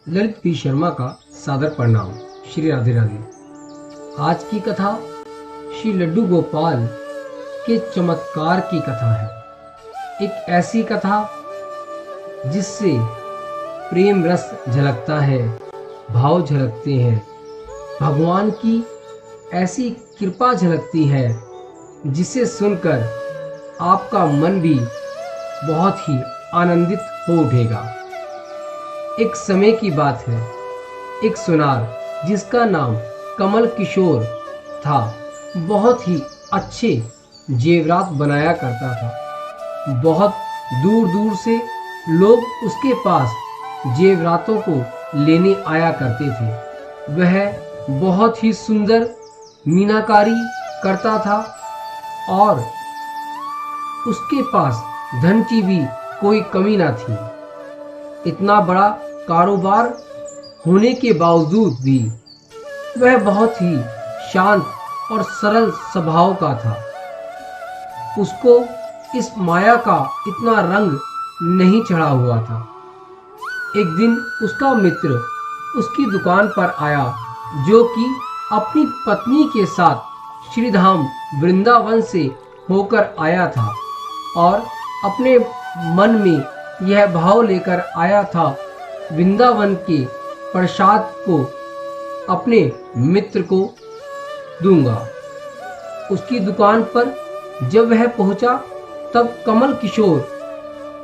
Lalit P Sharma का सादर प्रणाम। श्री राधे राधे। आज की कथा श्री लड्डू गोपाल के चमत्कार की कथा है। एक ऐसी कथा जिससे प्रेम रस झलकता है, भाव झलकते हैं, भगवान की ऐसी कृपा झलकती है जिसे सुनकर आपका मन भी बहुत ही आनंदित हो उठेगा। एक समय की बात है, एक सुनार जिसका नाम कमल किशोर था, बहुत ही अच्छे जेवरात बनाया करता था। बहुत दूर दूर से लोग उसके पास जेवरातों को लेने आया करते थे। वह बहुत ही सुंदर मीनाकारी करता था और उसके पास धन की भी कोई कमी ना थी। इतना बड़ा कारोबार होने के बावजूद भी वह बहुत ही शांत और सरल स्वभाव का था। उसको इस माया का इतना रंग नहीं चढ़ा हुआ था। एक दिन उसका मित्र उसकी दुकान पर आया, जो कि अपनी पत्नी के साथ श्रीधाम वृंदावन से होकर आया था और अपने मन में यह भाव लेकर आया था, वृंदावन के प्रसाद को अपने मित्र को दूंगा। उसकी दुकान पर जब वह पहुंचा, तब कमल किशोर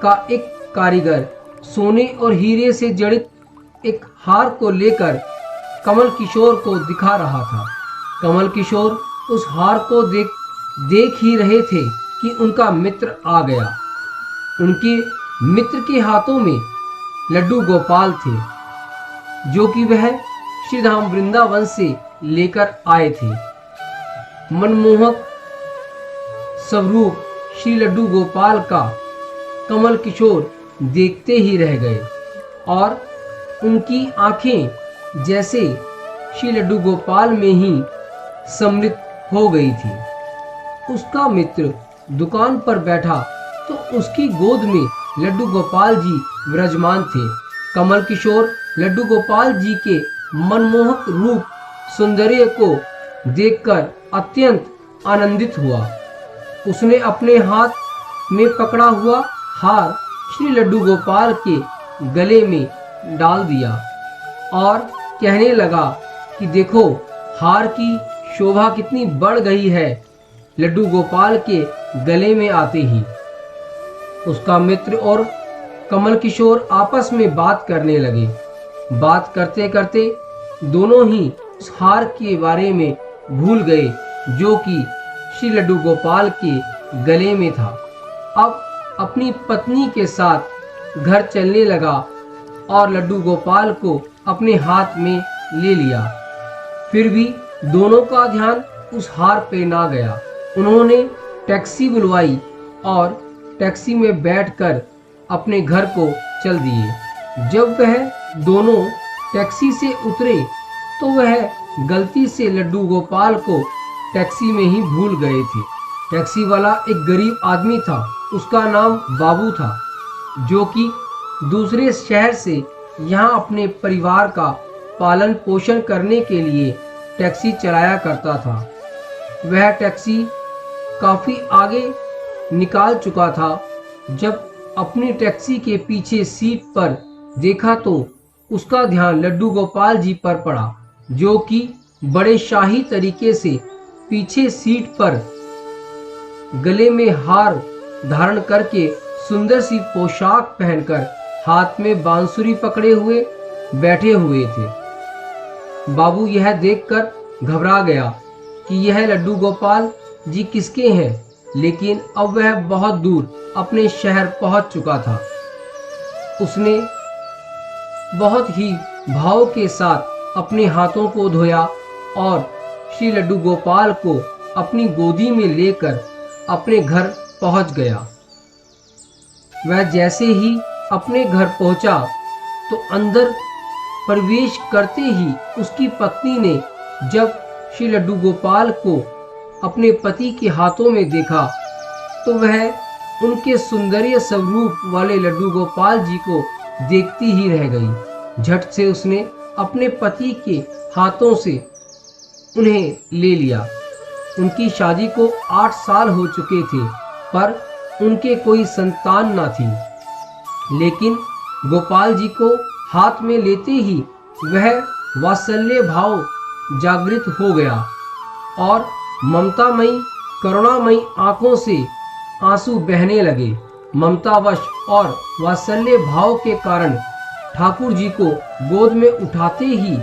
का एक कारीगर सोने और हीरे से जड़ित एक हार को लेकर कमल किशोर को दिखा रहा था। कमल किशोर उस हार को देख ही रहे थे कि उनका मित्र आ गया। उनके मित्र के हाथों में लड्डू गोपाल थे, जो कि वह श्रीधाम वृंदावन से लेकर आए थे। मनमोहक स्वरूप श्री लड्डू गोपाल का कमल किशोर देखते ही रह गए और उनकी आंखें जैसे श्री लड्डू गोपाल में ही सम्मिलित हो गई थी। उसका मित्र दुकान पर बैठा तो उसकी गोद में लड्डू गोपाल जी विराजमान थे। कमल किशोर लड्डू गोपाल जी के मनमोहक रूप सौंदर्य को देखकर अत्यंत आनंदित हुआ। उसने अपने हाथ में पकड़ा हुआ हार श्री लड्डू गोपाल के गले में डाल दिया और कहने लगा कि देखो, हार की शोभा कितनी बढ़ गई है लड्डू गोपाल के गले में आते ही। उसका मित्र और कमल किशोर आपस में बात करने लगे। बात करते करते दोनों ही उस हार के बारे में भूल गए, जो कि श्री लड्डू गोपाल के गले में था। अब अपनी पत्नी के साथ घर चलने लगा और लड्डू गोपाल को अपने हाथ में ले लिया। फिर भी दोनों का ध्यान उस हार पे ना गया। उन्होंने टैक्सी बुलवाई और टैक्सी में बैठकर अपने घर को चल दिए। जब वह दोनों टैक्सी से उतरे तो वह गलती से लड्डू गोपाल को टैक्सी में ही भूल गए थे। टैक्सी वाला एक गरीब आदमी था, उसका नाम बाबू था, जो कि दूसरे शहर से यहाँ अपने परिवार का पालन पोषण करने के लिए टैक्सी चलाया करता था। वह टैक्सी काफ़ी आगे निकाल चुका था। जब अपनी टैक्सी के पीछे सीट पर देखा तो उसका ध्यान लड्डू गोपाल जी पर पड़ा, जो कि बड़े शाही तरीके से पीछे सीट पर गले में हार धारण करके सुंदर सी पोशाक पहनकर हाथ में बांसुरी पकड़े हुए बैठे हुए थे। बाबू यह देखकर घबरा गया कि यह लड्डू गोपाल जी किसके हैं, लेकिन अब वह बहुत दूर अपने शहर पहुंच चुका था। उसने बहुत ही भाव के साथ अपने हाथों को धोया और श्री लड्डू गोपाल को अपनी गोदी में लेकर अपने घर पहुंच गया। वह जैसे ही अपने घर पहुंचा तो अंदर प्रवेश करते ही उसकी पत्नी ने जब श्री लड्डू गोपाल को अपने पति के हाथों में देखा तो वह उनके सुंदर स्वरूप वाले लड्डू गोपाल जी को देखती ही रह गई। झट से उसने अपने पति के हाथों से उन्हें ले लिया। उनकी शादी को 8 साल हो चुके थे, पर उनके कोई संतान न थी। लेकिन गोपाल जी को हाथ में लेते ही वह वात्सल्य भाव जागृत हो गया और ममतामयी करुणामयी आंखों से आंसू बहने लगे। ममतावश और वात्सल्य भाव के कारण ठाकुर जी को गोद में उठाते ही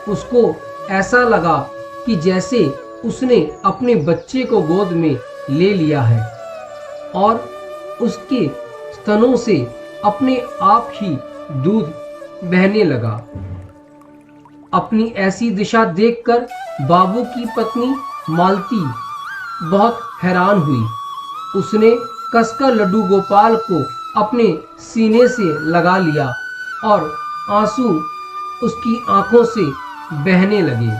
उसको ऐसा लगा कि जैसे उसने अपने बच्चे को गोद में ले लिया है और उसके स्तनों से अपने आप ही दूध बहने लगा। अपनी ऐसी दिशा देखकर बाबू की पत्नी मालती बहुत हैरान हुई। उसने कसकर लड्डू गोपाल को अपने सीने से लगा लिया और आंसू उसकी आंखों से बहने लगे।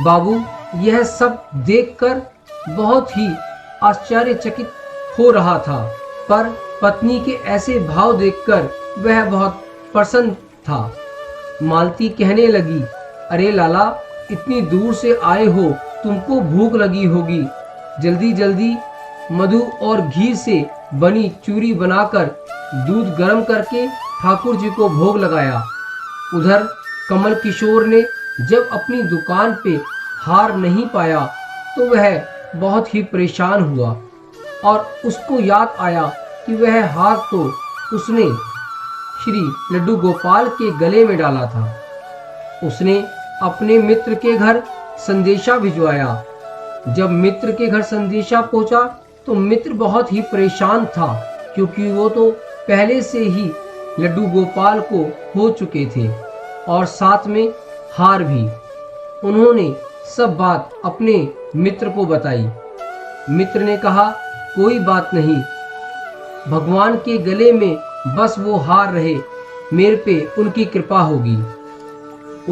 बाबू यह सब देखकर बहुत ही आश्चर्यचकित हो रहा था, पर पत्नी के ऐसे भाव देखकर वह बहुत प्रसन्न था। मालती कहने लगी, अरे लाला, इतनी दूर से आए हो, तुमको भूख लगी होगी। जल्दी जल्दी मधु और घी से बनी चूरी बनाकर दूध गर्म करके ठाकुर जी को भोग लगाया। उधर कमल किशोर ने जब अपनी दुकान पे हार नहीं पाया तो वह बहुत ही परेशान हुआ और उसको याद आया कि वह हार तो उसने श्री लड्डू गोपाल के गले में डाला था। उसने अपने मित्र के घर संदेशा भिजवाया। जब मित्र के घर संदेशा पहुंचा तो मित्र बहुत ही परेशान था, क्योंकि वो तो पहले से ही लड्डू गोपाल को हो चुके थे और साथ में हार भी। उन्होंने सब बात अपने मित्र को बताई। मित्र ने कहा, कोई बात नहीं, भगवान के गले में बस वो हार रहे, मेरे पे उनकी कृपा होगी।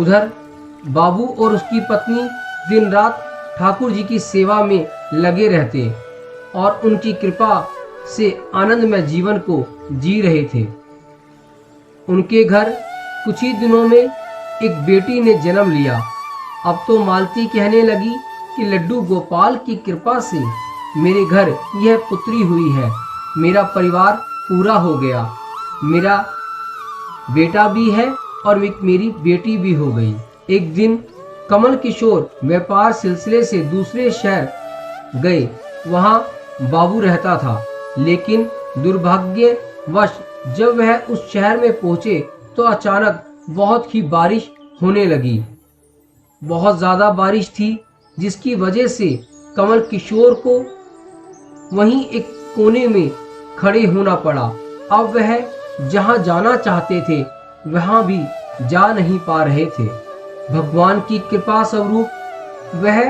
उधर बाबू और उसकी पत्नी दिन रात ठाकुर जी की सेवा में लगे रहते और उनकी कृपा से आनंदमय जीवन को जी रहे थे। उनके घर कुछ ही दिनों में एक बेटी ने जन्म लिया। अब तो मालती कहने लगी कि लड्डू गोपाल की कृपा से मेरे घर यह पुत्री हुई है, मेरा परिवार पूरा हो गया, मेरा बेटा भी है और मेरी बेटी भी हो गई। एक दिन कमल किशोर व्यापार सिलसिले से दूसरे शहर गए। वहां बाबू रहता था, लेकिन दुर्भाग्यवश जब वह उस शहर में पहुंचे तो अचानक बहुत ही बारिश होने लगी। बहुत ज्यादा बारिश थी, जिसकी वजह से कमल किशोर को वहीं एक कोने में खड़े होना पड़ा। अब वह जहां जाना चाहते थे वहां भी जा नहीं पा रहे थे। भगवान की कृपा स्वरूप वह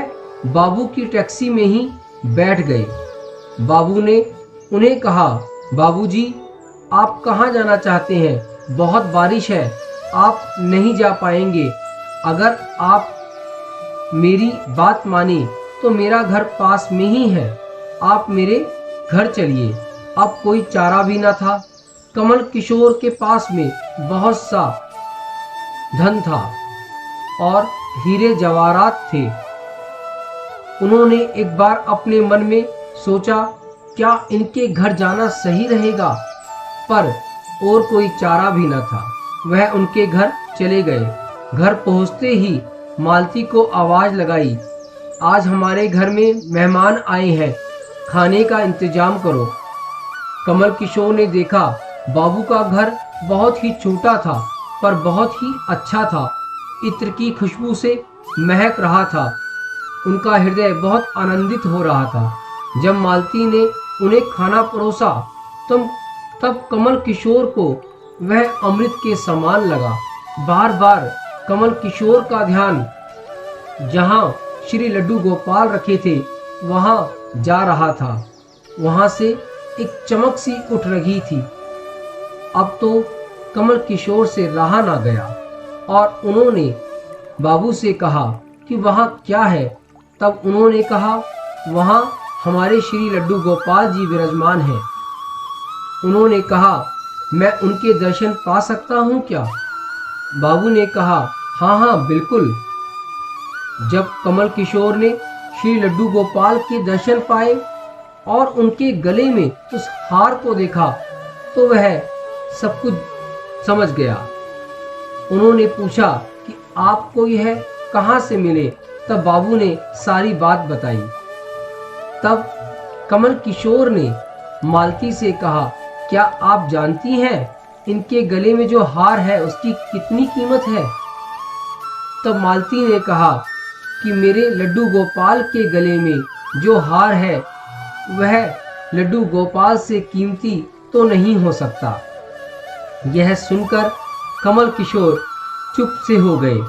बाबू की टैक्सी में ही बैठ गए। बाबू ने उन्हें कहा, बाबूजी, आप कहाँ जाना चाहते हैं? बहुत बारिश है, आप नहीं जा पाएंगे। अगर आप मेरी बात माने तो मेरा घर पास में ही है, आप मेरे घर चलिए। अब कोई चारा भी न था। कमल किशोर के पास में बहुत सा धन था और हीरे जवाहरात थे। उन्होंने एक बार अपने मन में सोचा, क्या इनके घर जाना सही रहेगा? पर और कोई चारा भी न था। वह उनके घर चले गए। घर पहुंचते ही मालती को आवाज लगाई, आज हमारे घर में मेहमान आए हैं, खाने का इंतजाम करो। कमल किशोर ने देखा बाबू का घर बहुत ही छोटा था पर बहुत ही अच्छा था। इत्र की खुशबू से महक रहा था। उनका हृदय बहुत आनंदित हो रहा था। जब मालती ने उन्हें खाना परोसा तब कमल किशोर को वह अमृत के समान लगा। बार बार कमल किशोर का ध्यान जहां श्री लड्डू गोपाल रखे थे वहां जा रहा था। वहां से एक चमक सी उठ रही थी। अब तो कमल किशोर से रहा ना गया और उन्होंने बाबू से कहा कि वहां क्या है। तब उन्होंने कहा, वहां हमारे श्री लड्डू गोपाल जी विराजमान हैं। उन्होंने कहा, मैं उनके दर्शन पा सकता हूं क्या? बाबू ने कहा, हाँ हाँ बिल्कुल। जब कमल किशोर ने श्री लड्डू गोपाल के दर्शन पाए और उनके गले में उस हार को देखा तो वह सब कुछ समझ गया। उन्होंने पूछा कि आपको यह कहाँ से मिले। तब बाबू ने सारी बात बताई। तब कमल किशोर ने मालती से कहा, क्या आप जानती हैं इनके गले में जो हार है उसकी कितनी कीमत है? तब मालती ने कहा कि मेरे लड्डू गोपाल के गले में जो हार है वह लड्डू गोपाल से कीमती तो नहीं हो सकता। यह सुनकर कमल किशोर चुप से हो गए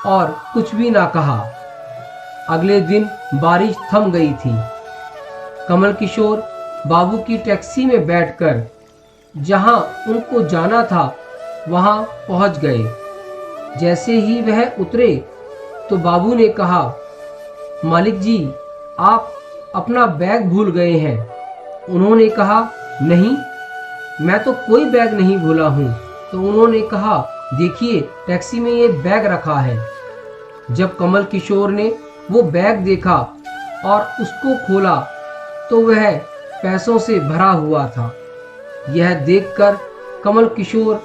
और कुछ भी ना कहा। अगले दिन बारिश थम गई थी। कमल किशोर बाबू की टैक्सी में बैठकर जहां उनको जाना था वहां पहुंच गए। जैसे ही वह उतरे तो बाबू ने कहा, मालिक जी आप अपना बैग भूल गए हैं। उन्होंने कहा, नहीं मैं तो कोई बैग नहीं भूला हूँ। तो उन्होंने कहा, देखिए टैक्सी में ये बैग रखा है। जब कमल किशोर ने वो बैग देखा और उसको खोला तो वह पैसों से भरा हुआ था। यह देखकर कमल किशोर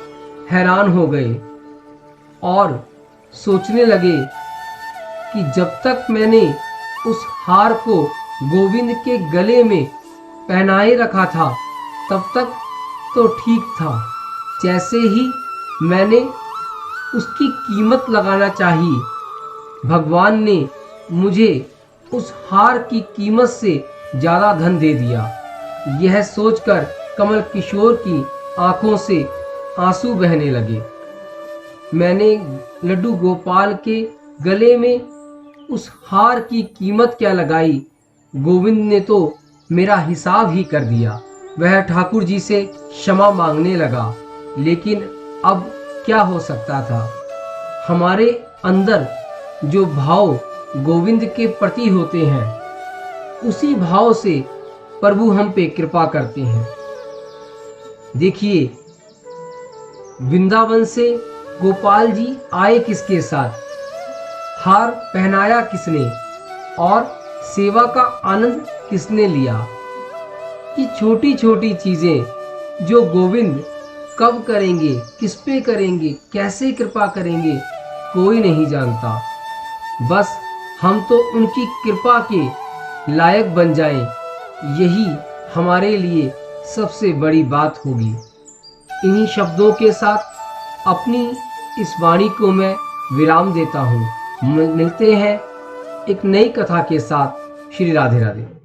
हैरान हो गए और सोचने लगे कि जब तक मैंने उस हार को गोविंद के गले में पहनाए रखा था तब तक तो ठीक था। जैसे ही मैंने उसकी कीमत लगाना चाहिए, भगवान ने मुझे उस हार की कीमत से ज़्यादा धन दे दिया। यह सोचकर कमल किशोर की आंखों से आंसू बहने लगे। मैंने लड्डू गोपाल के गले में उस हार की कीमत क्या लगाई, गोविंद ने तो मेरा हिसाब ही कर दिया। वह ठाकुर जी से क्षमा मांगने लगा, लेकिन अब क्या हो सकता था। हमारे अंदर जो भाव गोविंद के प्रति होते हैं उसी भाव से प्रभु हम पे कृपा करते हैं। देखिए वृंदावन से गोपाल जी आए किसके साथ, हार पहनाया किसने और सेवा का आनंद किसने लिया। ये छोटी छोटी चीजें जो गोविंद कब करेंगे, किस पे करेंगे, कैसे कृपा करेंगे, कोई नहीं जानता। बस हम तो उनकी कृपा के लायक बन जाएं, यही हमारे लिए सबसे बड़ी बात होगी। इन्हीं शब्दों के साथ अपनी इस वाणी को मैं विराम देता हूँ। मिलते हैं एक नई कथा के साथ। श्री राधे राधे।